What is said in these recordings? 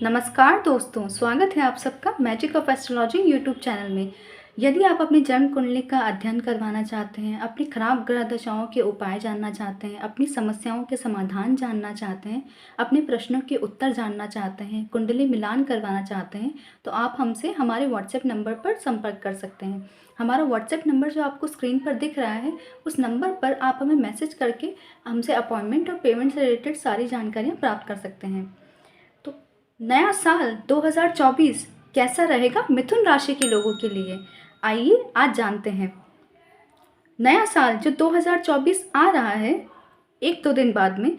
नमस्कार दोस्तों, स्वागत है आप सबका magic of astrology YouTube channel में। यदि आप अपनी जन्म कुंडली का अध्ययन करवाना चाहते हैं, अपनी खराब ग्रह दशाओं के उपाय जानना चाहते हैं, अपनी समस्याओं के समाधान जानना चाहते हैं, अपने प्रश्नों के उत्तर जानना चाहते हैं, कुंडली मिलान करवाना चाहते हैं, तो आप हमसे हमारे व्हाट्सएप नंबर पर संपर्क कर सकते हैं। हमारा व्हाट्सएप नंबर जो आपको स्क्रीन पर दिख रहा है, उस नंबर पर आप हमें मैसेज करके हमसे अपॉइंटमेंट और पेमेंट से रिलेटेड सारी जानकारियाँ प्राप्त कर सकते हैं। तो नया साल 2024 कैसा रहेगा मिथुन राशि के लोगों के लिए, आइए आज जानते हैं। नया साल जो 2024 आ रहा है, एक दो दिन बाद में,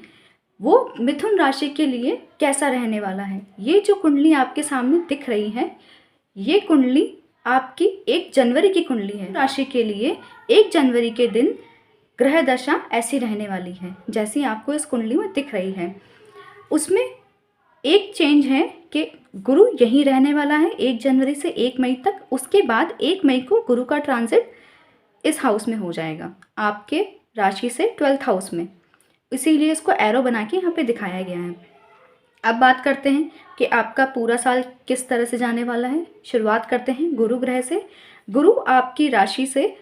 वो मिथुन राशि के लिए कैसा रहने वाला है। ये जो कुंडली आपके सामने दिख रही है, ये कुंडली आपकी 1 जनवरी की कुंडली है। राशि के लिए 1 जनवरी के दिन ग्रह दशा ऐसी रहने वाली है जैसी आपको इस कुंडली में दिख रही है। उसमें एक चेंज है कि गुरु यहीं रहने वाला है 1 जनवरी से 1 मई तक। उसके बाद 1 मई को गुरु का ट्रांजिट इस हाउस में हो जाएगा, आपके राशि से 12th हाउस में। इसीलिए इसको एरो बना के यहाँ पे दिखाया गया है। अब बात करते हैं कि आपका पूरा साल किस तरह से जाने वाला है। शुरुआत करते हैं गुरु ग्रह से। गुरु आपकी राशि से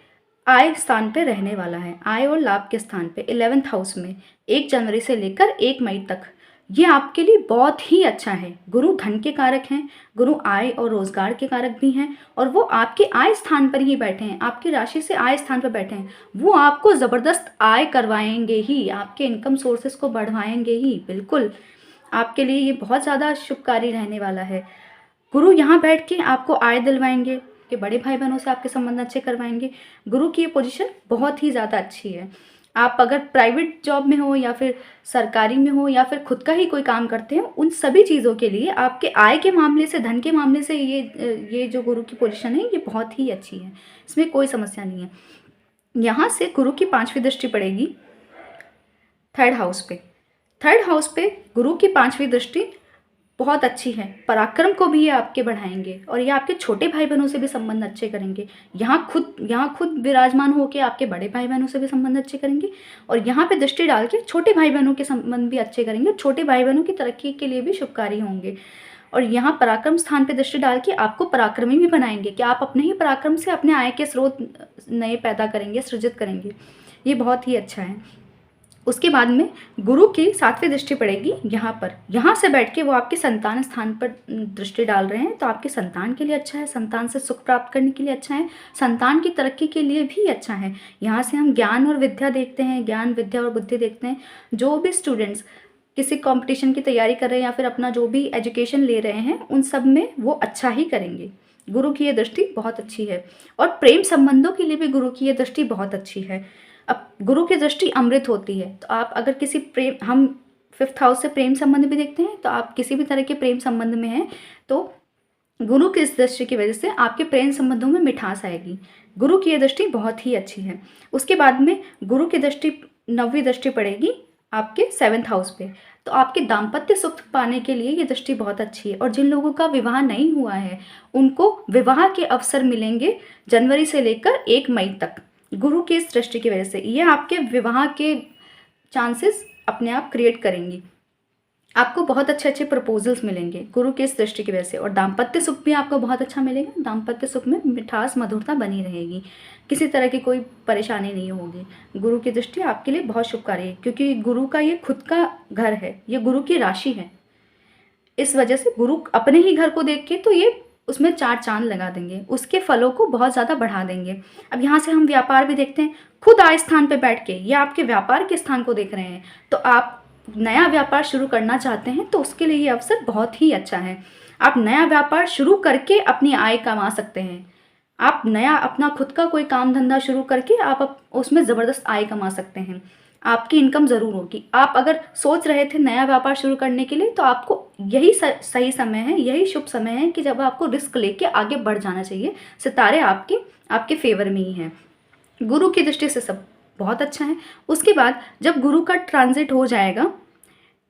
आय स्थान पे रहने वाला है, आय और लाभ के स्थान पे 11th हाउस में 1 जनवरी से लेकर 1 मई तक। ये आपके लिए बहुत ही अच्छा है। गुरु धन के कारक हैं, गुरु आय और रोजगार के कारक भी हैं, और वो आपके आय स्थान पर ही बैठे हैं, आपकी राशि से आय स्थान पर बैठे हैं। वो आपको ज़बरदस्त आय करवाएंगे ही, आपके इनकम सोर्सेस को बढ़वाएंगे ही। बिल्कुल आपके लिए ये बहुत ज़्यादा शुभकारी रहने वाला है। गुरु यहाँ बैठ के आपको आय दिलवाएंगे, कि बड़े भाई बहनों से आपके संबंध अच्छे करवाएंगे। गुरु की ये पोजीशन बहुत ही ज़्यादा अच्छी है। आप अगर प्राइवेट जॉब में हो या फिर सरकारी में हो या फिर खुद का ही कोई काम करते हैं, उन सभी चीज़ों के लिए आपके आय के मामले से, धन के मामले से ये जो गुरु की पोजीशन है, ये बहुत ही अच्छी है। इसमें कोई समस्या नहीं है। यहाँ से गुरु की 5वीं दृष्टि पड़ेगी 3rd हाउस पे। 3rd हाउस पे गुरु की 5वीं दृष्टि बहुत अच्छी है। पराक्रम को भी ये आपके बढ़ाएंगे और ये आपके छोटे भाई बहनों से भी संबंध अच्छे करेंगे। यहाँ खुद विराजमान होकर आपके बड़े भाई बहनों से भी संबंध अच्छे करेंगे, और यहाँ पे दृष्टि डाल के छोटे भाई बहनों के संबंध भी अच्छे करेंगे, और छोटे भाई बहनों की तरक्की के लिए भी शुभकारी होंगे। और यहाँ पराक्रम स्थान पे दृष्टि डाल के आपको पराक्रमी भी बनाएंगे, कि आप अपने ही पराक्रम से अपने आय के स्रोत नए पैदा करेंगे, सृजित करेंगे। ये बहुत ही अच्छा है। उसके बाद में गुरु की 7वीं दृष्टि पड़ेगी यहाँ पर। यहाँ से बैठ के वो आपके संतान स्थान पर दृष्टि डाल रहे हैं, तो आपके संतान के लिए अच्छा है, संतान से सुख प्राप्त करने के लिए अच्छा है, संतान की तरक्की के लिए भी अच्छा है। यहाँ से हम ज्ञान और विद्या देखते हैं, ज्ञान विद्या और बुद्धि देखते हैं। जो भी स्टूडेंट्स किसी कंपटीशन की तैयारी कर रहे हैं या फिर अपना जो भी एजुकेशन ले रहे हैं, उन सब में वो अच्छा ही करेंगे। गुरु की ये दृष्टि बहुत अच्छी है। और प्रेम संबंधों के लिए भी गुरु की ये दृष्टि बहुत अच्छी है। अब गुरु की दृष्टि अमृत होती है, तो आप अगर किसी हम 5th हाउस से प्रेम संबंध भी देखते हैं, तो आप किसी भी तरह के प्रेम संबंध में हैं, तो गुरु की इस दृष्टि की वजह से आपके प्रेम संबंधों में मिठास आएगी। गुरु की यह दृष्टि बहुत ही अच्छी है। उसके बाद में गुरु की दृष्टि 9वीं दृष्टि पड़ेगी आपके 7th हाउस पे, तो आपके दाम्पत्य सुख पाने के लिए ये दृष्टि बहुत अच्छी है। और जिन लोगों का विवाह नहीं हुआ है, उनको विवाह के अवसर मिलेंगे जनवरी से लेकर 1 मई तक। गुरु की इस दृष्टि की वजह से ये आपके विवाह के चांसेस अपने आप क्रिएट करेंगी। आपको बहुत अच्छे अच्छे प्रपोजल्स मिलेंगे गुरु की इस दृष्टि की वजह से, और दाम्पत्य सुख भी आपको बहुत अच्छा मिलेगा। दाम्पत्य सुख में मिठास मधुरता बनी रहेगी, किसी तरह की कोई परेशानी नहीं होगी। गुरु की दृष्टि आपके लिए बहुत शुभकारी है, क्योंकि गुरु का ये खुद का घर है, ये गुरु की राशि है। इस वजह से गुरु अपने ही घर को देख के तो ये उसमें 4 चांद लगा देंगे, उसके फलों को बहुत ज़्यादा बढ़ा देंगे। अब यहाँ से हम व्यापार भी देखते हैं। खुद आय स्थान पे बैठ के ये आपके व्यापार के स्थान को देख रहे हैं, तो आप नया व्यापार शुरू करना चाहते हैं, तो उसके लिए ये अवसर बहुत ही अच्छा है। आप नया व्यापार शुरू करके अपनी आय कमा सकते हैं। आप नया अपना खुद का कोई काम धंधा शुरू करके आप उसमें ज़बरदस्त आय कमा सकते हैं। आपकी इनकम ज़रूर होगी। आप अगर सोच रहे थे नया व्यापार शुरू करने के लिए, तो आपको यही सही समय है, यही शुभ समय है कि जब आपको रिस्क लेके आगे बढ़ जाना चाहिए। सितारे आपके फेवर में ही हैं। गुरु की दृष्टि से सब बहुत अच्छा है। उसके बाद जब गुरु का ट्रांजिट हो जाएगा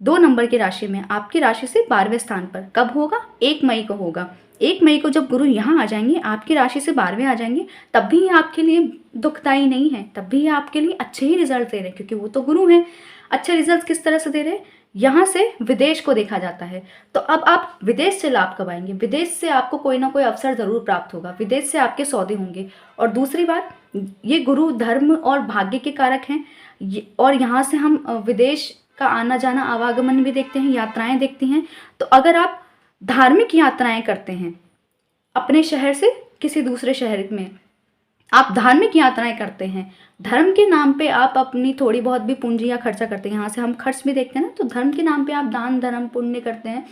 2 नंबर की राशि में, आपकी राशि से 12वें स्थान पर, कब होगा? 1 मई को होगा। 1 मई को जब गुरु यहाँ आ जाएंगे, आपकी राशि से 12वें आ जाएंगे, तब भी ये आपके लिए दुखदाई नहीं है, तब भी ये आपके लिए अच्छे ही रिजल्ट दे रहे हैं, क्योंकि वो तो गुरु हैं। अच्छे रिजल्ट किस तरह से दे रहे हैं? यहाँ से विदेश को देखा जाता है। तो अब आप विदेश से लाभ कब आएंगे? विदेश से आपको कोई ना कोई अवसर ज़रूर प्राप्त होगा, विदेश से आपके सौदे होंगे। और दूसरी बात, ये गुरु धर्म और भाग्य के कारक हैं, और यहाँ से हम विदेश का आना जाना आवागमन भी देखते हैं, यात्राएं देखती हैं। तो अगर आप धार्मिक यात्राएं करते हैं अपने शहर से किसी दूसरे शहर में, आप धार्मिक यात्राएं करते हैं, धर्म के नाम पे आप अपनी थोड़ी बहुत भी पूंजी या खर्चा करते हैं, यहाँ से हम खर्च भी देखते हैं ना, तो धर्म के नाम पे आप दान धर्म पुण्य करते हैं,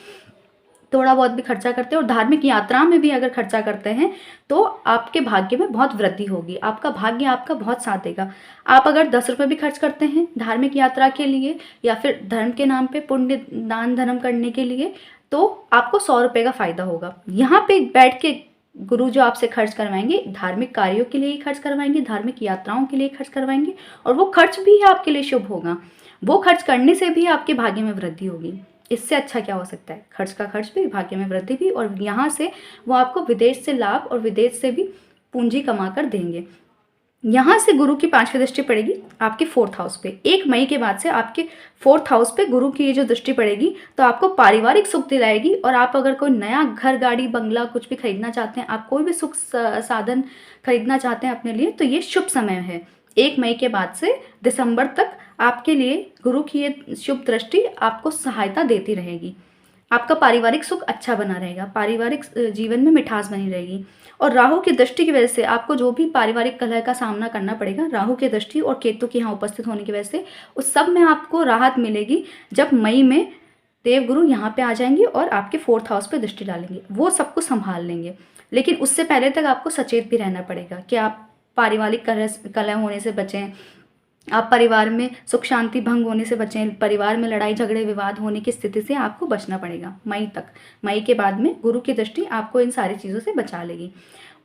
थोड़ा बहुत भी खर्चा करते हैं, और धार्मिक यात्रा में भी अगर खर्चा करते हैं तो आपके भाग्य में बहुत वृद्धि होगी, आपका भाग्य आपका बहुत साथ देगा। आप अगर 10 रुपये भी खर्च करते हैं धार्मिक यात्रा के लिए या फिर धर्म के नाम पे पुण्य दान धर्म करने के लिए, तो आपको 100 रुपये का फायदा होगा। यहाँ पे बैठ के गुरु जो आपसे खर्च करवाएंगे, धार्मिक कार्यों के लिए ही खर्च करवाएंगे, धार्मिक यात्राओं के लिए खर्च करवाएंगे, और वो खर्च भी आपके लिए शुभ होगा। वो खर्च करने से भी आपके भाग्य में वृद्धि होगी। इससे अच्छा क्या हो सकता है? खर्च का खर्च भी, भाग्य में वृद्धि भी, और यहाँ से वो आपको विदेश से लाभ और विदेश से भी पूंजी कमा कर देंगे। यहाँ से गुरु की 5वीं दृष्टि पड़ेगी आपके 4th हाउस पे। 1 मई के बाद से आपके 4th हाउस पे गुरु की ये जो दृष्टि पड़ेगी तो आपको पारिवारिक सुख दिलाएगी। और आप अगर कोई नया घर गाड़ी बंगला कुछ भी खरीदना चाहते हैं, आप कोई भी सुख साधन खरीदना चाहते हैं अपने लिए, तो ये शुभ समय है। 1 मई के बाद से दिसंबर तक आपके लिए गुरु की ये शुभ दृष्टि आपको सहायता देती रहेगी। आपका पारिवारिक सुख अच्छा बना रहेगा, पारिवारिक जीवन में मिठास बनी रहेगी। और राहु की दृष्टि की वजह से आपको जो भी पारिवारिक कलह का सामना करना पड़ेगा, राहु की दृष्टि और केतु के यहाँ उपस्थित होने की वजह से उस सब में आपको राहत मिलेगी जब मई में देवगुरु यहाँ पे आ जाएंगे और आपके 4th हाउस पे दृष्टि डालेंगे, वो सब कुछ संभाल लेंगे। लेकिन उससे पहले तक आपको सचेत भी रहना पड़ेगा कि आप पारिवारिक कलह होने से बचें, आप परिवार में सुख शांति भंग होने से बचें, परिवार में लड़ाई झगड़े विवाद होने की स्थिति से आपको बचना पड़ेगा मई तक। मई के बाद में गुरु की दृष्टि आपको इन सारी चीज़ों से बचा लेगी।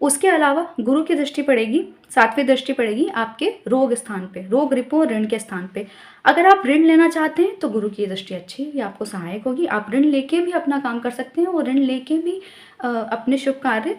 उसके अलावा गुरु की दृष्टि पड़ेगी, 7वीं दृष्टि पड़ेगी आपके रोग स्थान पे, रोग रिपो ऋण के स्थान पे। अगर आप ऋण लेना चाहते हैं तो गुरु की दृष्टि अच्छी है, ये आपको सहायक होगी। आप ऋण लेके भी अपना काम कर सकते हैं और ऋण लेके भी अपने शुभ कार्य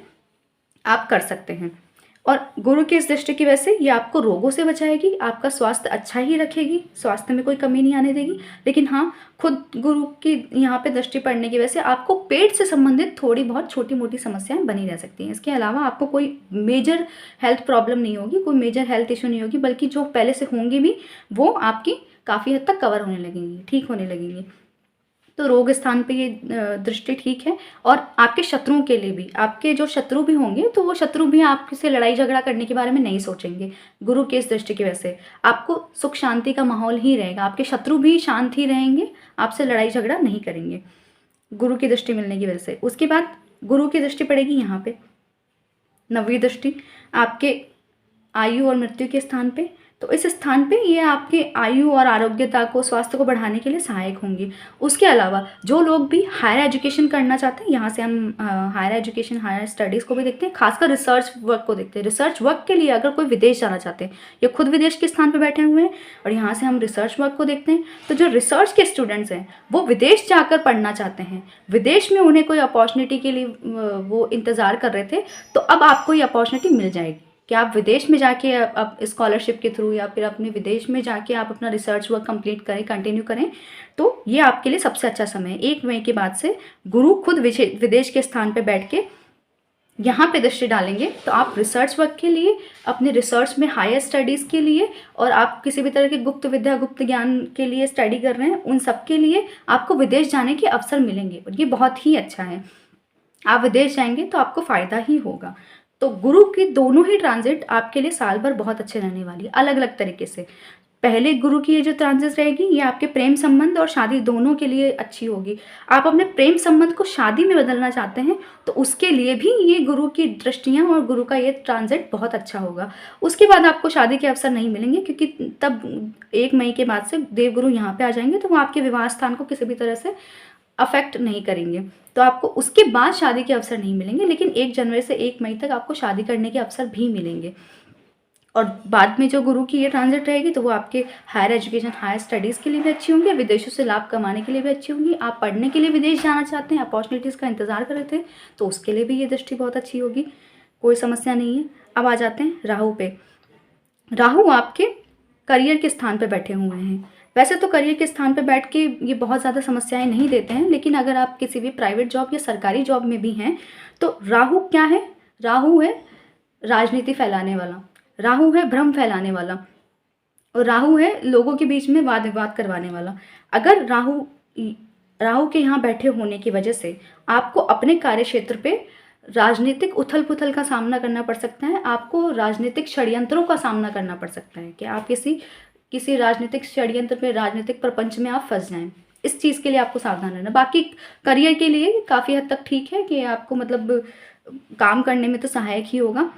आप कर सकते हैं। और गुरु की इस दृष्टि की वजह से ये आपको रोगों से बचाएगी, आपका स्वास्थ्य अच्छा ही रखेगी, स्वास्थ्य में कोई कमी नहीं आने देगी। लेकिन हाँ, खुद गुरु की यहाँ पे दृष्टि पड़ने की वजह से आपको पेट से संबंधित थोड़ी बहुत छोटी मोटी समस्याएं बनी रह सकती हैं। इसके अलावा आपको कोई मेजर हेल्थ प्रॉब्लम नहीं होगी, कोई मेजर हेल्थ इशू नहीं होगी, बल्कि जो पहले से होंगी भी वो आपकी काफ़ी हद तक कवर होने लगेंगी, ठीक होने लगेंगी। तो रोग स्थान पे ये दृष्टि ठीक है। और आपके शत्रुओं के लिए भी, आपके जो शत्रु भी होंगे तो वो शत्रु भी आपसे लड़ाई झगड़ा करने के बारे में नहीं सोचेंगे। गुरु के इस दृष्टि की वजह से आपको सुख शांति का माहौल ही रहेगा, आपके शत्रु भी शांत ही रहेंगे, आपसे लड़ाई झगड़ा नहीं करेंगे गुरु की दृष्टि मिलने की वजह से। उसके बाद गुरु की दृष्टि पड़ेगी यहाँ पे 9वीं दृष्टि आपके आयु और मृत्यु के स्थान पे। तो इस स्थान पे ये आपके आयु और आरोग्यता को, स्वास्थ्य को बढ़ाने के लिए सहायक होंगी। उसके अलावा जो लोग भी हायर एजुकेशन करना चाहते हैं, यहाँ से हम हायर एजुकेशन, हायर स्टडीज़ को भी देखते हैं, खासकर रिसर्च वर्क को देखते हैं। रिसर्च वर्क के लिए अगर कोई विदेश जाना चाहते हैं या खुद विदेश के स्थान पर बैठे हुए हैं और यहाँ से हम रिसर्च वर्क को देखते हैं, तो जो रिसर्च के स्टूडेंट्स हैं वो विदेश जाकर पढ़ना चाहते हैं, विदेश में उन्हें कोई अपॉर्चुनिटी के लिए वो इंतज़ार कर रहे थे, तो अब आपको ये अपॉर्चुनिटी मिल जाएगी कि आप विदेश में जाके अब स्कॉलरशिप के थ्रू या फिर अपने विदेश में जाके आप अपना रिसर्च वर्क कंप्लीट करें, कंटिन्यू करें। तो ये आपके लिए सबसे अच्छा समय है। 1 मई के बाद से गुरु खुद विदेश के स्थान पे बैठ के यहाँ पे दृष्टि डालेंगे, तो आप रिसर्च वर्क के लिए, अपने रिसर्च में हायर स्टडीज़ के लिए, और आप किसी भी तरह के गुप्त विद्या, गुप्त ज्ञान के लिए स्टडी कर रहे हैं, उन सब के लिए आपको विदेश जाने के अवसर मिलेंगे और ये बहुत ही अच्छा है। आप विदेश जाएंगे तो आपको फ़ायदा ही होगा। तो गुरु की दोनों ही ट्रांजिट आपके लिए साल भर बहुत अच्छे रहने वाली है, अलग अलग तरीके से। पहले गुरु की ये जो ट्रांजिट रहेगी ये आपके प्रेम संबंध और शादी दोनों के लिए अच्छी होगी। आप अपने प्रेम संबंध को शादी में बदलना चाहते हैं तो उसके लिए भी ये गुरु की दृष्टियाँ और गुरु का ये ट्रांजिट बहुत अच्छा होगा। उसके बाद आपको शादी के अवसर नहीं मिलेंगे, क्योंकि तब 1 मई के बाद से देवगुरु यहाँ पे आ जाएंगे, तो वो आपके विवाह स्थान को किसी भी तरह से अफेक्ट नहीं करेंगे, तो आपको उसके बाद शादी के अवसर नहीं मिलेंगे। लेकिन 1 जनवरी से 1 मई तक आपको शादी करने के अवसर भी मिलेंगे। और बाद में जो गुरु की ये ट्रांजिट रहेगी तो वो आपके हायर एजुकेशन, हायर स्टडीज़ के लिए भी अच्छी होंगी, विदेशों से लाभ कमाने के लिए भी अच्छी होंगी। आप पढ़ने के लिए विदेश जाना चाहते हैं, अपॉर्चुनिटीज़ का इंतजार कर रहे थे, तो उसके लिए भी ये दृष्टि बहुत अच्छी होगी, कोई समस्या नहीं है। अब आ जाते हैं राहु पे। राहु आपके करियर के स्थान पर बैठे हुए हैं। वैसे तो करियर के स्थान पे बैठ के ये बहुत ज़्यादा समस्याएं नहीं देते हैं, लेकिन अगर आप किसी भी प्राइवेट जॉब या सरकारी जॉब में भी हैं तो राहु क्या है? राहु है राजनीति फैलाने वाला, राहु है भ्रम फैलाने वाला, और राहु है लोगों के बीच में वाद विवाद करवाने वाला। अगर राहु के यहाँ बैठे होने की वजह से आपको अपने कार्य क्षेत्र पे राजनीतिक उथल पुथल का सामना करना पड़ सकता है, आपको राजनीतिक षड्यंत्रों का सामना करना पड़ सकता है कि आप किसी राजनीतिक षड्यंत्र में, राजनीतिक प्रपंच में आप फंस जाएं। इस चीज़ के लिए आपको सावधान रहना। बाकी करियर के लिए काफ़ी हद तक ठीक है कि आपको मतलब काम करने में तो सहायक ही होगा।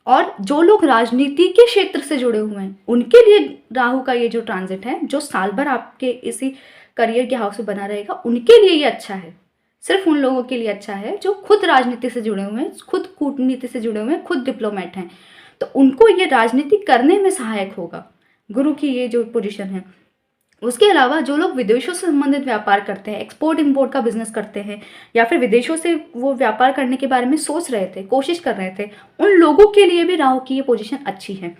और जो लोग राजनीति के क्षेत्र से जुड़े हुए हैं उनके लिए राहु का ये जो ट्रांजिट है, जो साल भर आपके इसी करियर के हाउस में बना रहेगा, उनके लिए ये अच्छा है। सिर्फ उन लोगों के लिए अच्छा है जो खुद राजनीति से जुड़े हुए हैं, खुद कूटनीति से जुड़े हुए हैं, खुद डिप्लोमेट हैं, तो उनको ये राजनीति करने में सहायक होगा गुरु की ये जो पोजीशन है। उसके अलावा जो लोग विदेशों से संबंधित व्यापार करते हैं, एक्सपोर्ट इंपोर्ट का बिजनेस करते हैं, या फिर विदेशों से वो व्यापार करने के बारे में सोच रहे थे, कोशिश कर रहे थे, उन लोगों के लिए भी राहु की ये पोजीशन अच्छी है।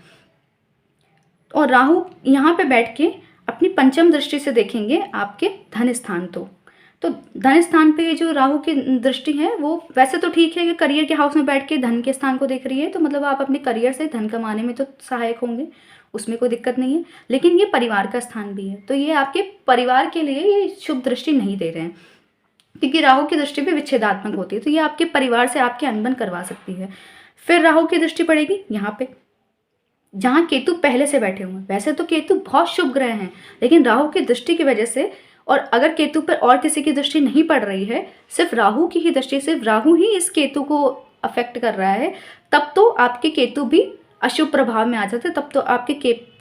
और राहु यहाँ पे बैठ के अपनी पंचम दृष्टि से देखेंगे आपके धन स्थान। तो धन स्थान पे जो राहु की दृष्टि है वो वैसे तो ठीक है कि करियर के हाउस में बैठ के धन के स्थान को देख रही है, तो मतलब आप अपने करियर से धन कमाने में तो सहायक होंगे, उसमें कोई दिक्कत नहीं है। लेकिन ये परिवार का स्थान भी है, तो ये आपके परिवार के लिए ये शुभ दृष्टि नहीं दे रहे हैं, क्योंकि राहु की दृष्टि भी विच्छेदात्मक होती है, तो ये आपके परिवार से आपके अनबन करवा सकती है। फिर राहु की दृष्टि पड़ेगी यहाँ पे जहाँ केतु पहले से बैठे हुए हैं। वैसे तो केतु बहुत शुभ ग्रह हैं, लेकिन राहु की दृष्टि की वजह से, और अगर केतु पर और किसी की दृष्टि नहीं पड़ रही है, सिर्फ राहु की ही दृष्टि, सिर्फ राहु ही इस केतु को अफेक्ट कर रहा है, तब तो आपके केतु भी अशुभ प्रभाव में आ जाते हैं, तब तो आपके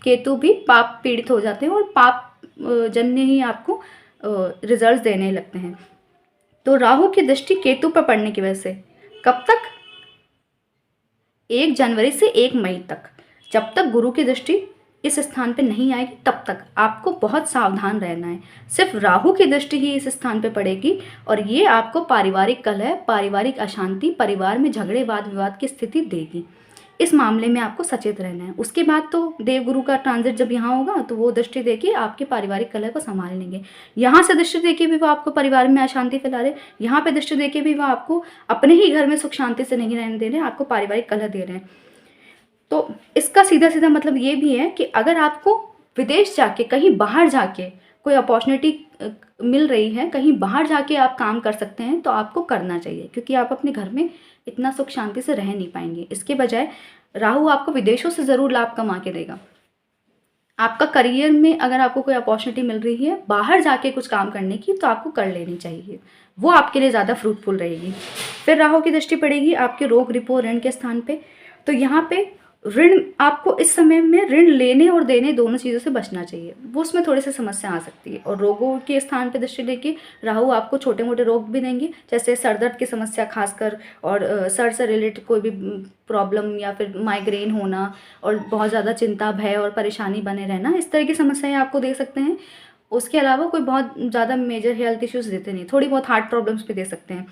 केतु भी पाप पीड़ित हो जाते हैं और पाप जन्य ही आपको रिजल्ट देने लगते हैं। तो राहु की दृष्टि केतु पर पड़ने की वजह से कब तक? 1 जनवरी से 1 मई तक, जब तक गुरु की दृष्टि इस स्थान पे नहीं आएगी तब तक आपको बहुत सावधान रहना है। सिर्फ राहु की दृष्टि ही इस स्थान पे पड़ेगी और ये आपको पारिवारिक कलह, पारिवारिक अशांति, परिवार में झगड़े वाद विवाद की स्थिति देगी। इस मामले में आपको सचेत रहना है। उसके बाद तो देवगुरु का ट्रांजिट जब यहाँ होगा तो वो दृष्टि देके आपके पारिवारिक कलह को संभाल लेंगे। यहाँ से दृष्टि देके भी वो आपको परिवार में अशांति फैला रहे, यहाँ पे दृष्टि देके भी वो आपको अपने ही घर में सुख शांति से नहीं रहने दे रहे, आपको पारिवारिक कलह दे रहे हैं। तो इसका सीधा सीधा मतलब ये भी है कि अगर आपको विदेश जाके, कहीं बाहर जाके कोई अपॉर्चुनिटी मिल रही है, कहीं बाहर जाके आप काम कर सकते हैं, तो आपको करना चाहिए, क्योंकि आप अपने घर में इतना सुख शांति से रह नहीं पाएंगे। इसके बजाय राहु आपको विदेशों से ज़रूर लाभ कमा के देगा। आपका करियर में अगर आपको कोई अपॉर्चुनिटी मिल रही है बाहर जाके कुछ काम करने की, तो आपको कर लेनी चाहिए, वो आपके लिए ज़्यादा फ्रूटफुल रहेगी। फिर राहु की दृष्टि पड़ेगी आपके रोग, रिपो, ऋण के स्थान पे। तो यहाँ पे ऋण, आपको इस समय में ऋण लेने और देने दोनों चीज़ों से बचना चाहिए, वो उसमें थोड़ी सी समस्या आ सकती है। और रोगों के स्थान पे दृष्टि देके राहु आपको छोटे मोटे रोग भी देंगे, जैसे सर दर्द की समस्या खासकर, और सर से रिलेटेड कोई भी प्रॉब्लम, या फिर माइग्रेन होना, और बहुत ज़्यादा चिंता, भय और परेशानी बने रहना, इस तरह की समस्याएं आपको दे सकते हैं। उसके अलावा कोई बहुत ज़्यादा मेजर हेल्थ इश्यूज़ देते नहीं, थोड़ी बहुत हार्ट प्रॉब्लम्स भी दे सकते हैं।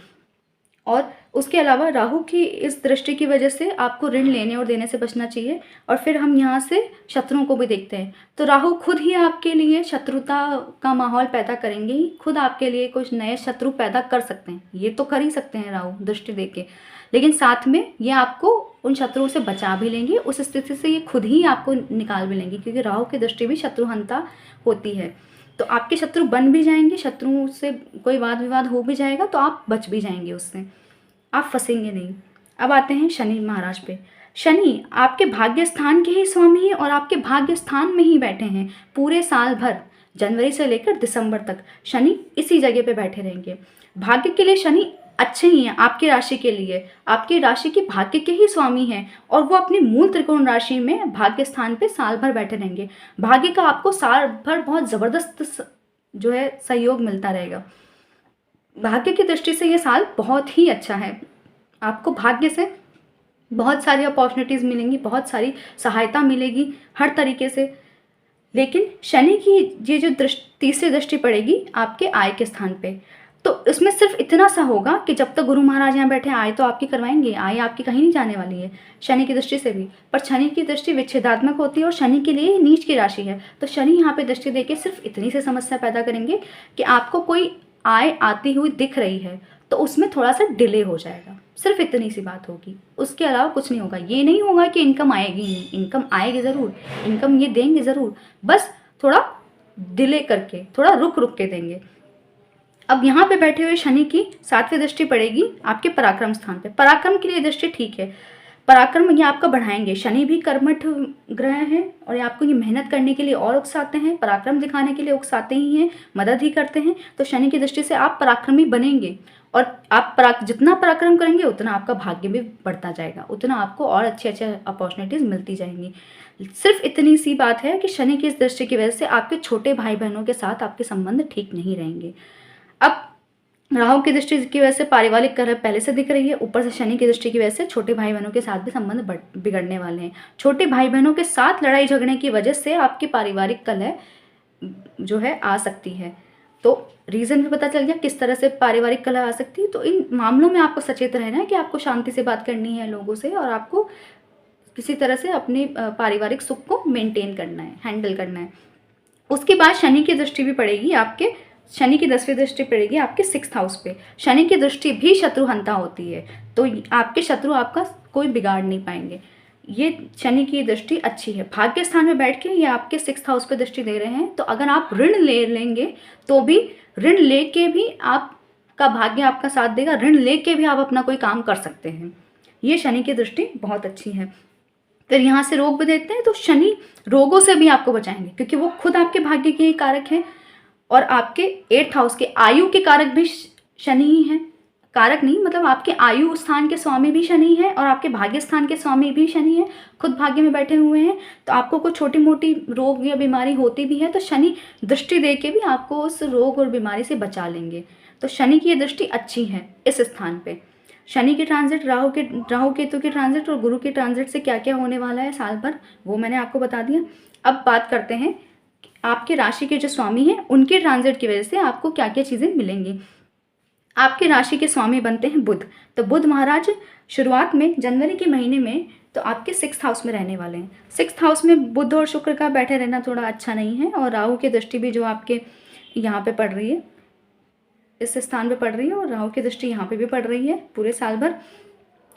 और उसके अलावा राहु की इस दृष्टि की वजह से आपको ऋण लेने और देने से बचना चाहिए। और फिर हम यहाँ से शत्रुओं को भी देखते हैं, तो राहु खुद ही आपके लिए शत्रुता का माहौल पैदा करेंगे ही, खुद आपके लिए कुछ नए शत्रु पैदा कर सकते हैं, ये तो कर ही सकते हैं राहु दृष्टि देके, लेकिन साथ में ये आपको उन शत्रुओं से बचा भी लेंगे, उस स्थिति से ये खुद ही आपको निकाल भी लेंगे, क्योंकि राहु की दृष्टि भी शत्रुहंता होती है। तो आपके शत्रु बन भी जाएंगे, शत्रुओं से कोई वाद विवाद हो भी जाएगा तो आप बच भी जाएंगे उससे, आप फंसेंगे नहीं। अब आते हैं शनि महाराज पे। शनि आपके भाग्य स्थान के ही स्वामी हैं और आपके भाग्य स्थान में ही बैठे हैं पूरे साल भर, जनवरी से लेकर दिसंबर तक शनि इसी जगह पे बैठे रहेंगे। भाग्य के लिए शनि अच्छे ही हैं आपकी राशि के लिए, आपकी राशि के भाग्य के ही स्वामी हैं, और वो अपनी मूल त्रिकोण राशि में भाग्य स्थान पे साल भर बैठे रहेंगे। भाग्य का आपको साल भर बहुत ज़बरदस्त जो है सहयोग मिलता रहेगा। भाग्य की दृष्टि से ये साल बहुत ही अच्छा है, आपको भाग्य से बहुत सारी अपॉर्चुनिटीज़ मिलेंगी, बहुत सारी सहायता मिलेगी हर तरीके से। लेकिन शनि की ये जो तीसरी दृष्टि पड़ेगी आपके आय के स्थान पे, तो इसमें सिर्फ इतना सा होगा कि जब तक गुरु महाराज यहाँ बैठे, आय तो आपकी करवाएंगे, आय आपकी कहीं नहीं जाने वाली है शनि की दृष्टि से भी। पर शनि की दृष्टि विच्छेदात्मक होती है और शनि के लिए नीच की राशि है। तो शनि यहाँ पे दृष्टि देके सिर्फ इतनी सी समस्या पैदा करेंगे कि आपको कोई आय आती हुई दिख रही है तो उसमें थोड़ा सा डिले हो जाएगा, सिर्फ इतनी सी बात होगी, उसके अलावा कुछ नहीं होगा। ये नहीं होगा कि इनकम आएगी ही नहीं, इनकम आएगी ज़रूर, इनकम ये देंगे ज़रूर, बस थोड़ा डिले करके, थोड़ा रुक रुक के देंगे। अब यहाँ पे बैठे हुए शनि की 7वीं दृष्टि पड़ेगी आपके पराक्रम स्थान पे। पराक्रम के लिए दृष्टि ठीक है, पराक्रम ये आपका बढ़ाएंगे। शनि भी कर्मठ ग्रह हैं और ये आपको ये मेहनत करने के लिए और उकसाते हैं, पराक्रम दिखाने के लिए उकसाते ही हैं, मदद ही करते हैं। तो शनि की दृष्टि से आप पराक्रमी बनेंगे और आप जितना पराक्रम करेंगे उतना आपका भाग्य भी बढ़ता जाएगा, उतना आपको और अच्छे अच्छे अपॉर्चुनिटीज़ मिलती जाएंगी। सिर्फ इतनी सी बात है कि शनि की इस दृष्टि की वजह से आपके छोटे भाई बहनों के साथ आपके संबंध ठीक नहीं रहेंगे। अब राहु की दृष्टि की वजह से पारिवारिक कलह पहले से दिख रही है, ऊपर से शनि की दृष्टि की वजह से छोटे भाई बहनों के साथ भी संबंध बिगड़ने वाले हैं। छोटे भाई बहनों के साथ लड़ाई झगड़ने की वजह से आपकी पारिवारिक कलह जो है आ सकती है। तो रीज़न भी पता चल गया किस तरह से पारिवारिक कलह आ सकती है। तो इन मामलों में आपको सचेत रहना है कि आपको शांति से बात करनी है लोगों से और आपको किसी तरह से अपने पारिवारिक सुख को मेंटेन करना है, हैंडल करना है। उसके बाद शनि की दृष्टि भी पड़ेगी आपके, शनि की 10वीं दृष्टि पड़ेगी आपके 6th हाउस पे। शनि की दृष्टि भी शत्रुहंता होती है, तो आपके शत्रु आपका कोई बिगाड़ नहीं पाएंगे। ये शनि की दृष्टि अच्छी है। भाग्य स्थान में बैठ के ये आपके 6th हाउस पे दृष्टि दे रहे हैं, तो अगर आप ऋण ले लेंगे तो भी, ऋण लेके भी आपका भाग्य आपका साथ देगा, ऋण लेके भी आप अपना कोई काम कर सकते हैं। ये शनि की दृष्टि बहुत अच्छी है। फिर यहाँ से रोग भी देते हैं, तो शनि रोगों से भी आपको बचाएंगे क्योंकि वो खुद आपके भाग्य के ही कारक हैं और आपके 8th हाउस के आयु के कारक भी शनि ही हैं। कारक नहीं, मतलब आपके आयु स्थान के स्वामी भी शनि है और आपके भाग्य स्थान के स्वामी भी शनि है, खुद भाग्य में बैठे हुए हैं। तो आपको कोई छोटी मोटी रोग या बीमारी होती भी है तो शनि दृष्टि दे के भी आपको उस रोग और बीमारी से बचा लेंगे। तो शनि की ये दृष्टि अच्छी है इस स्थान पे। शनि के ट्रांजिट, राहु केतु के ट्रांजिट और गुरु के ट्रांजिट से क्या क्या होने वाला है साल भर, वो मैंने आपको बता दिया। अब बात करते हैं आपके राशि के जो स्वामी हैं उनके ट्रांजिट की वजह से आपको क्या क्या चीज़ें मिलेंगी। आपके राशि के स्वामी बनते हैं बुध। तो बुध महाराज शुरुआत में जनवरी के महीने में तो आपके 6th हाउस में रहने वाले हैं। 6th हाउस में बुध और शुक्र का बैठे रहना थोड़ा अच्छा नहीं है और राहु की दृष्टि भी जो आपके यहाँ पे पड़ रही है, इस स्थान पे पड़ रही है और राहु की दृष्टि यहाँ पे भी पड़ रही है पूरे साल भर,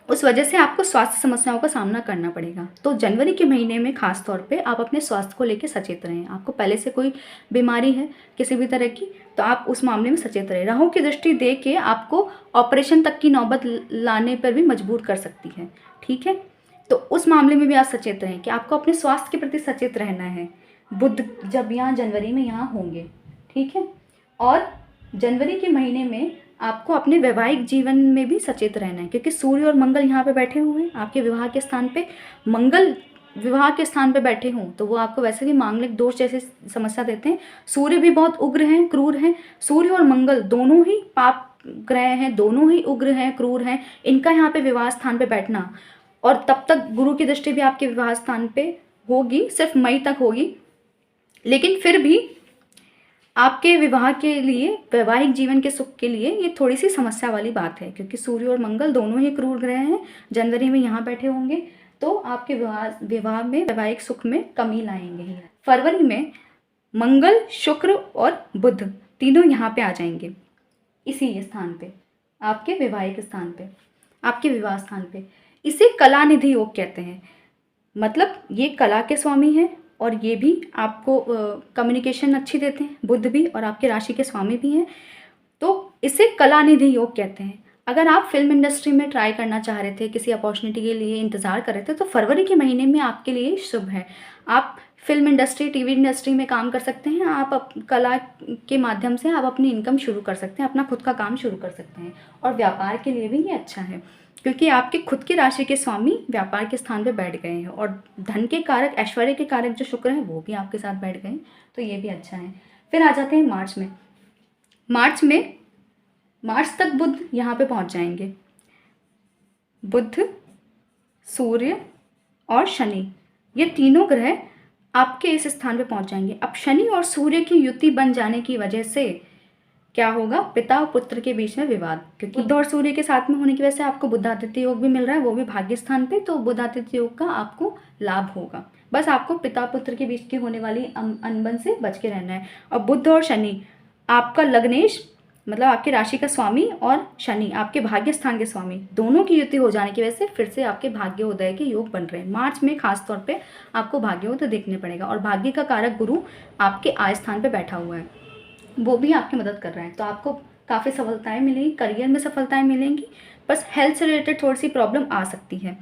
उस वजह से आपको स्वास्थ्य समस्याओं का सामना करना पड़ेगा। तो जनवरी के महीने में खास तौर पे आप अपने स्वास्थ्य को लेकर सचेत रहें। आपको पहले से कोई बीमारी है किसी भी तरह की तो आप उस मामले में सचेत रहें। राहु की दृष्टि दे के आपको ऑपरेशन तक की नौबत लाने पर भी मजबूर कर सकती है, ठीक है। तो उस मामले में भी आप सचेत रहें कि आपको अपने स्वास्थ्य के प्रति सचेत रहना है। बुध जब यहाँ जनवरी में यहाँ होंगे, ठीक है। और जनवरी के महीने में आपको अपने वैवाहिक जीवन में भी सचेत रहना है क्योंकि सूर्य और मंगल यहाँ पे बैठे हुए हैं आपके विवाह के स्थान पे। मंगल विवाह के स्थान पे बैठे हों तो वो आपको वैसे भी मांगलिक दोष जैसे समस्या देते हैं। सूर्य भी बहुत उग्र हैं, क्रूर हैं। सूर्य और मंगल दोनों ही पाप ग्रह हैं, दोनों ही उग्र हैं, क्रूर हैं। इनका यहाँ पे विवाह स्थान पे बैठना, और तब तक गुरु की दृष्टि भी आपके विवाह स्थान पे होगी, सिर्फ मई तक होगी, लेकिन फिर भी आपके विवाह के लिए, वैवाहिक जीवन के सुख के लिए ये थोड़ी सी समस्या वाली बात है क्योंकि सूर्य और मंगल दोनों ही क्रूर ग्रह हैं। जनवरी में यहाँ बैठे होंगे तो आपके विवाह में, वैवाहिक सुख में कमी लाएंगे ही। फरवरी में मंगल, शुक्र और बुध तीनों यहाँ पे आ जाएंगे इसी स्थान पे, आपके वैवाहिक स्थान पे, आपके विवाह स्थान पे। इसे कला निधि योग कहते हैं। मतलब ये कला के स्वामी हैं और ये भी आपको कम्युनिकेशन अच्छी देते हैं, बुध भी, और आपके राशि के स्वामी भी हैं, तो इसे कला निधि योग कहते हैं। अगर आप फिल्म इंडस्ट्री में ट्राई करना चाह रहे थे, किसी अपॉर्चुनिटी के लिए इंतज़ार कर रहे थे, तो फरवरी के महीने में आपके लिए शुभ है। आप फिल्म इंडस्ट्री, टीवी इंडस्ट्री में काम कर सकते हैं। आप कला के माध्यम से आप अपनी इनकम शुरू कर सकते हैं, अपना खुद का काम शुरू कर सकते हैं। और व्यापार के लिए भी ये अच्छा है क्योंकि आपके खुद की राशि के स्वामी व्यापार के स्थान पे बैठ गए हैं और धन के कारक, ऐश्वर्य के कारक जो शुक्र हैं वो भी आपके साथ बैठ गए हैं, तो ये भी अच्छा है। फिर आ जाते हैं मार्च में। मार्च तक बुध यहाँ पे पहुँच जाएंगे। बुध, सूर्य और शनि, ये तीनों ग्रह आपके इस स्थान पे पहुँच जाएंगे। अब शनि और सूर्य की युति बन जाने की वजह से क्या होगा, पिता और पुत्र के बीच में विवाद, क्योंकि बुध और सूर्य के साथ में होने की वजह से आपको बुधादित्य योग भी मिल रहा है, वो भी भाग्य स्थान पे, तो बुधादित्य योग का आपको लाभ होगा। बस आपको पिता पुत्र के बीच की होने वाली अनबन से बच के रहना है। और बुध और शनि आपका लग्नेश मतलब आपके राशि का स्वामी और शनि आपके भाग्य स्थान के स्वामी, दोनों की युति हो जाने की वजह से फिर से आपके भाग्योदय के योग बन रहे हैं। मार्च में खास तौर पे आपको भाग्योदय देखने पड़ेगा। और भाग्य का कारक गुरु आपके आय स्थान पे बैठा हुआ है, वो भी आपकी मदद कर रहा है, तो आपको काफ़ी सफलताएं मिलेंगी, करियर में सफलताएं मिलेंगी। बस हेल्थ से रिलेटेड थोड़ी सी प्रॉब्लम आ सकती है,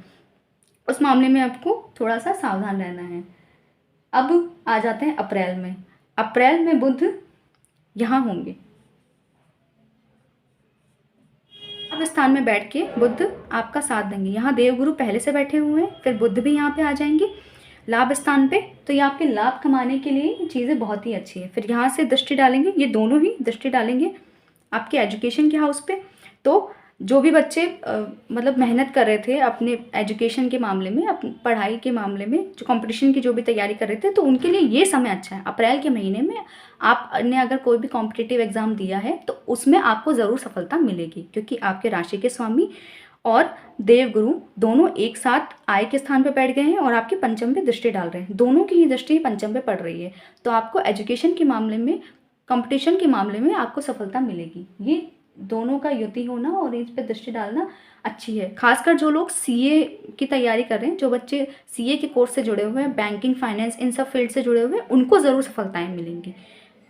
उस मामले में आपको थोड़ा सा सावधान रहना है। अब आ जाते हैं अप्रैल में। अप्रैल में बुध यहाँ होंगे, अब स्थान में बैठ के बुध आपका साथ देंगे। यहाँ देवगुरु पहले से बैठे हुए हैं, फिर बुध भी यहाँ पे आ जाएंगे लाभ स्थान पे, तो ये आपके लाभ कमाने के लिए चीज़ें बहुत ही अच्छी है। फिर यहाँ से दृष्टि डालेंगे, ये दोनों ही दृष्टि डालेंगे आपके एजुकेशन के हाउस पे। तो जो भी बच्चे मतलब मेहनत कर रहे थे अपने एजुकेशन के मामले में, अपनी पढ़ाई के मामले में, जो कंपटीशन की जो भी तैयारी कर रहे थे, तो उनके लिए ये समय अच्छा है। अप्रैल के महीने में आपने अगर कोई भी कॉम्पिटिटिव एग्ज़ाम दिया है तो उसमें आपको ज़रूर सफलता मिलेगी, क्योंकि आपके राशि के स्वामी और देवगुरु दोनों एक साथ आय के स्थान पर बैठ गए हैं और आपके पंचम पे दृष्टि डाल रहे हैं। दोनों की ही दृष्टि पंचम पे पड़ रही है, तो आपको एजुकेशन के मामले में, कंपटीशन के मामले में आपको सफलता मिलेगी। ये दोनों का युति होना और इस पे दृष्टि डालना अच्छी है। खासकर जो लोग सीए की तैयारी कर रहे हैं, जो बच्चे सीए के कोर्स से जुड़े हुए हैं, बैंकिंग फाइनेंस इन सब फील्ड से जुड़े हुए हैं, उनको ज़रूर सफलताएं मिलेंगी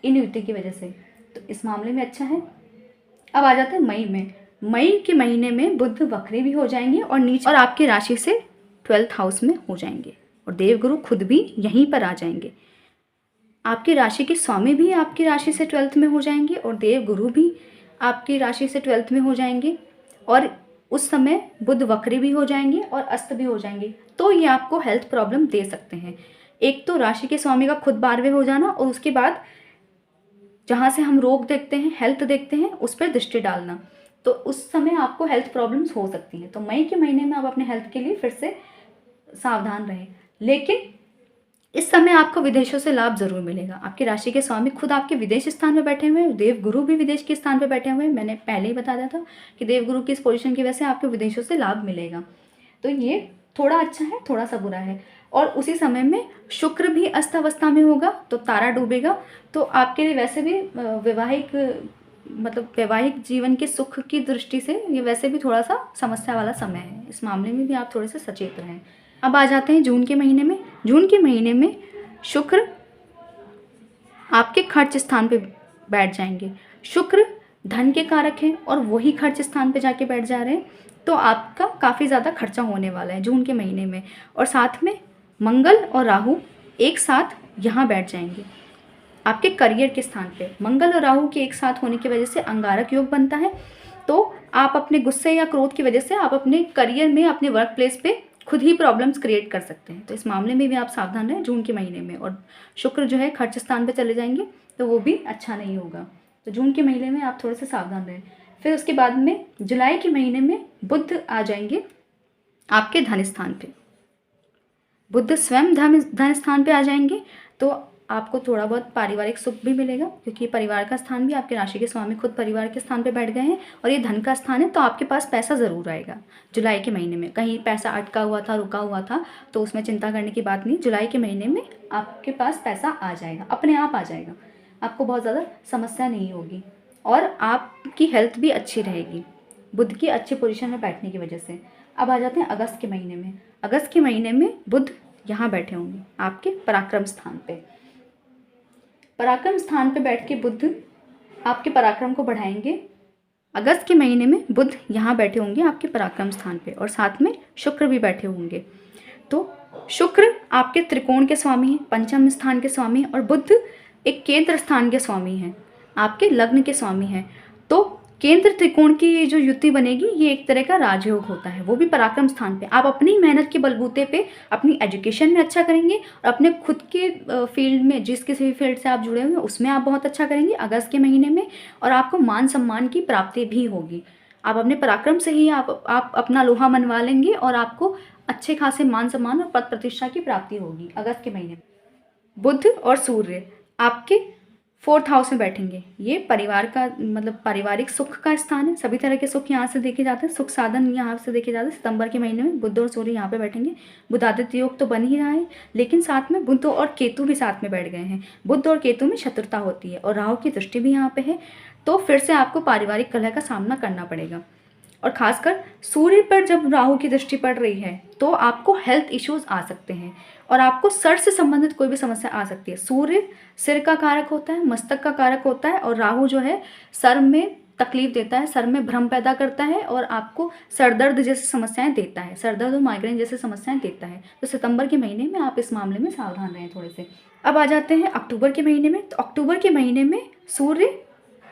इन युति की वजह से, तो इस मामले में अच्छा है। अब आ जाते हैं मई में। मई के महीने में बुध वक्री भी हो जाएंगे और नीचे और आपकी राशि से 12th हाउस में हो जाएंगे, और देवगुरु खुद भी यहीं पर आ जाएंगे। आपकी राशि के स्वामी भी आपकी राशि से 12th में हो जाएंगे और देवगुरु भी आपकी राशि से 12th में हो जाएंगे, और उस समय बुध वक्री भी हो जाएंगे और अस्त भी हो जाएंगे। तो ये आपको हेल्थ प्रॉब्लम दे सकते हैं। एक तो राशि के स्वामी का खुद 12वें हो जाना, और उसके बाद जहाँ से हम रोग देखते हैं, हेल्थ देखते हैं, उस पर दृष्टि डालना, तो उस समय आपको हेल्थ प्रॉब्लम्स हो सकती हैं। तो मई के महीने में आप अपने हेल्थ के लिए फिर से सावधान रहें। लेकिन इस समय आपको विदेशों से लाभ जरूर मिलेगा। आपकी राशि के स्वामी खुद आपके विदेश स्थान में बैठे हुए हैं, देवगुरु भी विदेश के स्थान पे बैठे हुए हैं। मैंने पहले ही बता दिया था कि देवगुरु की इस पोजीशन की वजह से आपको विदेशों से लाभ मिलेगा। तो ये थोड़ा अच्छा है, थोड़ा सा बुरा है। और उसी समय में शुक्र भी अस्त अवस्था में होगा, तो तारा डूबेगा, तो आपके लिए वैसे भी वैवाहिक जीवन के सुख की दृष्टि से ये वैसे भी थोड़ा सा समस्या वाला समय है। इस मामले में भी आप थोड़े से सचेत रहें। अब आ जाते हैं जून के महीने में। जून के महीने में शुक्र आपके खर्च स्थान पे बैठ जाएंगे। शुक्र धन के कारक हैं और वही खर्च स्थान पे जाके बैठ जा रहे हैं, तो आपका काफ़ी ज़्यादा खर्चा होने वाला है जून के महीने में। और साथ में मंगल और राहु एक साथ यहाँ बैठ जाएंगे आपके करियर के स्थान पे। मंगल और राहु के एक साथ होने की वजह से अंगारक योग बनता है, तो आप अपने गुस्से या क्रोध की वजह से आप अपने करियर में, अपने वर्क प्लेस पे खुद ही प्रॉब्लम्स क्रिएट कर सकते हैं। तो इस मामले में भी आप सावधान रहें जून के महीने में। और शुक्र जो है खर्च स्थान पे चले जाएंगे, तो वो भी अच्छा नहीं होगा। तो जून के महीने में आप थोड़े से सावधान रहें। फिर उसके बाद में जुलाई के महीने में बुध आ जाएंगे आपके धन स्थान पे। बुध स्वयं धन स्थान पे आ जाएंगे, तो आपको थोड़ा बहुत पारिवारिक सुख भी मिलेगा, क्योंकि परिवार का स्थान भी आपके राशि के स्वामी खुद परिवार के स्थान पे बैठ गए हैं, और ये धन का स्थान है, तो आपके पास पैसा ज़रूर आएगा जुलाई के महीने में। कहीं पैसा अटका हुआ था, रुका हुआ था, तो उसमें चिंता करने की बात नहीं। जुलाई के महीने में आपके पास पैसा आ जाएगा, अपने आप आ जाएगा, आपको बहुत ज़्यादा समस्या नहीं होगी, और आपकी हेल्थ भी अच्छी रहेगी बुध की अच्छी पोजीशन में बैठने की वजह से। अब आ जाते हैं अगस्त के महीने में। अगस्त के महीने में बुध यहाँ बैठे होंगे आपके पराक्रम स्थान पे। पराक्रम स्थान पे बैठ के बुध आपके पराक्रम को बढ़ाएंगे। अगस्त के महीने में बुध यहाँ बैठे होंगे आपके पराक्रम स्थान पे, और साथ में शुक्र भी बैठे होंगे। तो शुक्र आपके त्रिकोण के स्वामी हैं, पंचम स्थान के स्वामी हैं, और बुध एक केंद्र स्थान के स्वामी हैं, आपके लग्न के स्वामी हैं। तो केंद्र त्रिकोण की जो युति बनेगी, ये एक तरह का राजयोग होता है, वो भी पराक्रम स्थान पे। आप अपनी मेहनत के बलबूते पे अपनी एजुकेशन में अच्छा करेंगे, और अपने खुद के फील्ड में, जिस किसी भी फील्ड से आप जुड़े हुए हैं, उसमें आप बहुत अच्छा करेंगे अगस्त के महीने में, और आपको मान सम्मान की प्राप्ति भी होगी। आप अपने पराक्रम से ही आप अपना लोहा मनवा लेंगे, और आपको अच्छे खासे मान सम्मान और पद प्रतिष्ठा की प्राप्ति होगी अगस्त के महीने में। बुध और सूर्य आपके 4th हाउस में बैठेंगे। ये परिवार का मतलब पारिवारिक सुख का स्थान है। सभी तरह के सुख यहाँ से देखे जाते हैं, सुख साधन यहाँ से देखे जाते हैं। सितंबर के महीने में बुध और सूर्य यहाँ पे बैठेंगे। बुधादित्य योग तो बन ही रहा है, लेकिन साथ में बुध और केतु भी साथ में बैठ गए हैं। बुध और केतु में शत्रुता होती है और राहु की दृष्टि भी यहाँ पे है, तो फिर से आपको पारिवारिक कलह का सामना करना पड़ेगा। और खासकर सूर्य पर जब राहु की दृष्टि पड़ रही है तो आपको हेल्थ इश्यूज आ सकते हैं और आपको सर से संबंधित कोई भी समस्या आ सकती है। सूर्य सिर का कारक होता है, मस्तक का कारक होता है, और राहु जो है सर में तकलीफ देता है, सर में भ्रम पैदा करता है और आपको सर दर्द जैसी समस्याएं देता है, सर दर्द और माइग्रेन जैसी समस्याएं देता है। तो सितंबर के महीने में आप इस मामले में सावधान रहें थोड़े से। अब आ जाते हैं अक्टूबर के महीने में। तो अक्टूबर के महीने में सूर्य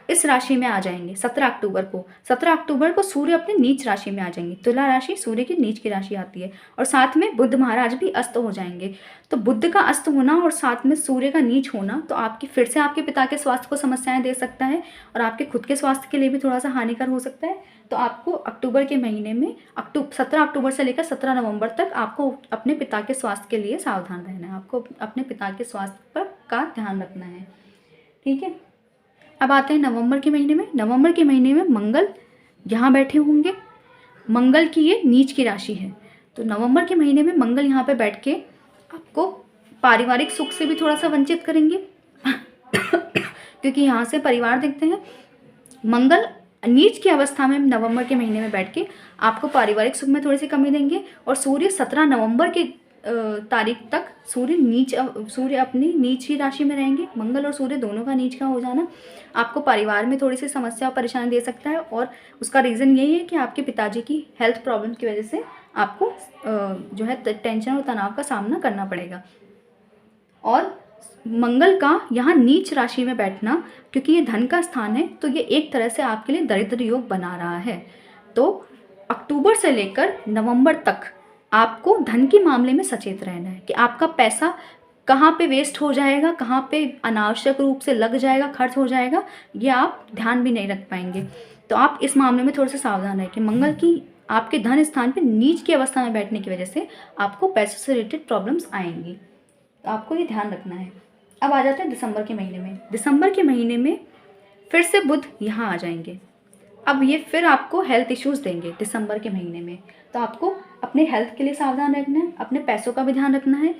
इस राशि में आ जाएंगे 17 अक्टूबर को। 17 अक्टूबर को सूर्य अपने नीच राशि में आ जाएंगे। तुला राशि सूर्य की नीच की राशि आती है, और साथ में बुध महाराज भी अस्त हो जाएंगे। तो बुध का अस्त होना और साथ में सूर्य का नीच होना तो आपकी फिर से आपके पिता के स्वास्थ्य को समस्याएं दे सकता है और आपके खुद के स्वास्थ्य के लिए भी थोड़ा सा हानिकर हो सकता है। तो आपको अक्टूबर के महीने में 17 अक्टूबर से लेकर 17 नवंबर तक आपको अपने पिता के स्वास्थ्य के लिए सावधान रहना है। आपको अपने पिता के स्वास्थ्य पर का ध्यान रखना है, ठीक है। अब आते हैं नवंबर के महीने में। नवंबर के महीने में मंगल यहाँ बैठे होंगे। मंगल की ये नीच की राशि है, तो नवंबर के महीने में मंगल यहाँ पे बैठ के आपको पारिवारिक सुख से भी थोड़ा सा वंचित करेंगे क्योंकि यहाँ से परिवार देखते हैं। मंगल नीच की अवस्था में नवंबर के महीने में बैठ के आपको पारिवारिक सुख में थोड़ी सी कमी देंगे, और सूर्य 17 नवंबर के तारीख तक सूर्य अपनी नीच की राशि में रहेंगे। मंगल और सूर्य दोनों का नीच का हो जाना आपको परिवार में थोड़ी सी समस्या और परेशानी दे सकता है, और उसका रीज़न यही है कि आपके पिताजी की हेल्थ प्रॉब्लम की वजह से आपको जो है टेंशन और तनाव का सामना करना पड़ेगा। और मंगल का यहाँ नीच राशि में बैठना, क्योंकि ये धन का स्थान है, तो ये एक तरह से आपके लिए दरिद्र योग बना रहा है। तो अक्टूबर से लेकर नवंबर तक आपको धन के मामले में सचेत रहना है कि आपका पैसा कहाँ पे वेस्ट हो जाएगा, कहाँ पे अनावश्यक रूप से लग जाएगा, खर्च हो जाएगा, ये आप ध्यान भी नहीं रख पाएंगे। तो आप इस मामले में थोड़े से सावधान रहें कि मंगल की आपके धन स्थान पे नीच की अवस्था में बैठने की वजह से आपको पैसों से रिलेटेड प्रॉब्लम्स आएंगी, तो आपको ये ध्यान रखना है। अब आ जाते हैं दिसंबर के महीने में। दिसंबर के महीने में फिर से बुध यहाँ आ जाएंगे। अब ये फिर आपको हेल्थ इश्यूज़ देंगे दिसंबर के महीने में, तो आपको अपने हेल्थ के लिए सावधान रखना है, अपने पैसों का भी ध्यान रखना है,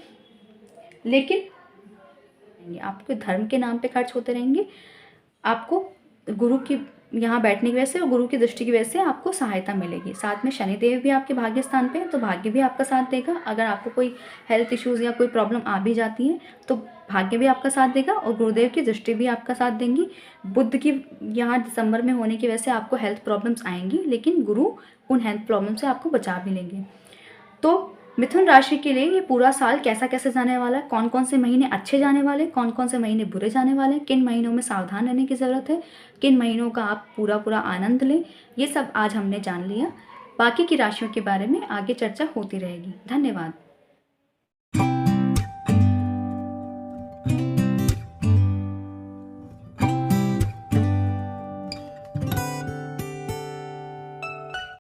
लेकिन आपके धर्म के नाम पे खर्च होते रहेंगे। आपको गुरु की यहाँ बैठने की वजह से और गुरु की दृष्टि की वजह से आपको सहायता मिलेगी। साथ में शनिदेव भी आपके भाग्य स्थान पे है, तो भाग्य भी आपका साथ देगा। अगर आपको कोई हेल्थ इश्यूज़ या कोई प्रॉब्लम आ भी जाती है तो भाग्य भी आपका साथ देगा और गुरुदेव की दृष्टि भी आपका साथ देंगी। बुध की यहाँ दिसंबर में होने की वजह से आपको हेल्थ प्रॉब्लम्स आएंगी, लेकिन गुरु उन हेल्थ प्रॉब्लम से आपको बचा भी लेंगे। तो मिथुन राशि के लिए ये पूरा साल कैसा कैसे जाने वाला है, कौन कौन से महीने अच्छे जाने वाले, कौन कौन से महीने बुरे जाने वाले, किन महीनों में सावधान रहने की ज़रूरत है, किन महीनों का आप पूरा आनंद लें, ये सब आज हमने जान लिया। बाकी की राशियों के बारे में आगे चर्चा होती रहेगी। धन्यवाद।